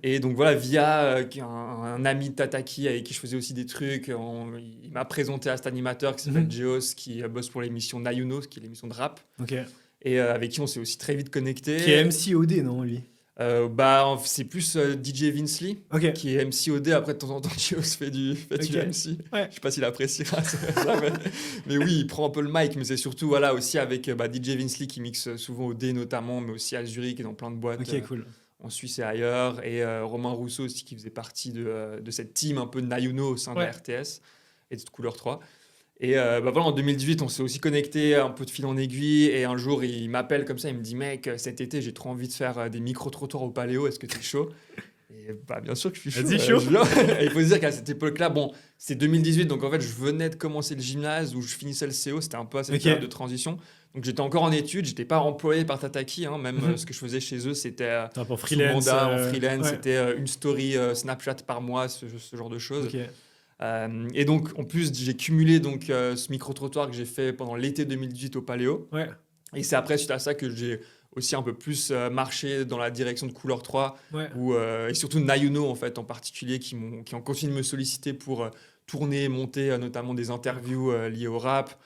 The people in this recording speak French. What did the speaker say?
Et donc voilà, via un ami de Tataki avec qui je faisais aussi des trucs, il m'a présenté à cet animateur qui s'appelle Geos, qui bosse pour l'émission Nayuno, qui est l'émission de rap, Ok. et avec qui on s'est aussi très vite connecté. Qui est MC OD, non, lui? C'est plus DJ Vince Lee, Ok. qui est MC OD. Après, de temps en temps, Geos fait du Ok. MC. Ouais. Je sais pas s'il appréciera ça, mais oui, il prend un peu le mic, mais c'est surtout voilà, aussi avec DJ Vince Lee qui mixe souvent OD notamment, mais aussi à Zurich et dans plein de boîtes. Ok, cool. En Suisse et ailleurs, et Romain Rousseau aussi qui faisait partie de cette team un peu de Nayuno au sein de la RTS et de Couleur 3. Et voilà, en 2018, on s'est aussi connecté un peu de fil en aiguille, et un jour il m'appelle comme ça, il me dit mec, cet été j'ai trop envie de faire des micro-trottoirs au Paléo, est-ce que t'es chaud? Et bien sûr que je suis chaud. Vas-y, chaud. Je viens. Et il faut se dire qu'à cette époque-là, bon, c'est 2018, donc en fait je venais de commencer le gymnase où je finissais le CO, c'était un peu à cette période de transition. Donc j'étais encore en études, j'étais pas employé par Tataki, hein, même ce que je faisais chez eux, c'était Pour sous freelance, mandat, en freelance, ouais. c'était une story Snapchat par mois, ce genre de choses. Ok. Et donc en plus j'ai cumulé donc ce micro-trottoir que j'ai fait pendant l'été 2018 au Paléo. Ouais. Et c'est après, suite à ça, que j'ai aussi un peu plus marché dans la direction de Couleur 3, Ouais. et surtout Nayuno en fait en particulier, qui ont continué de me solliciter pour tourner, monter notamment des interviews liées au rap.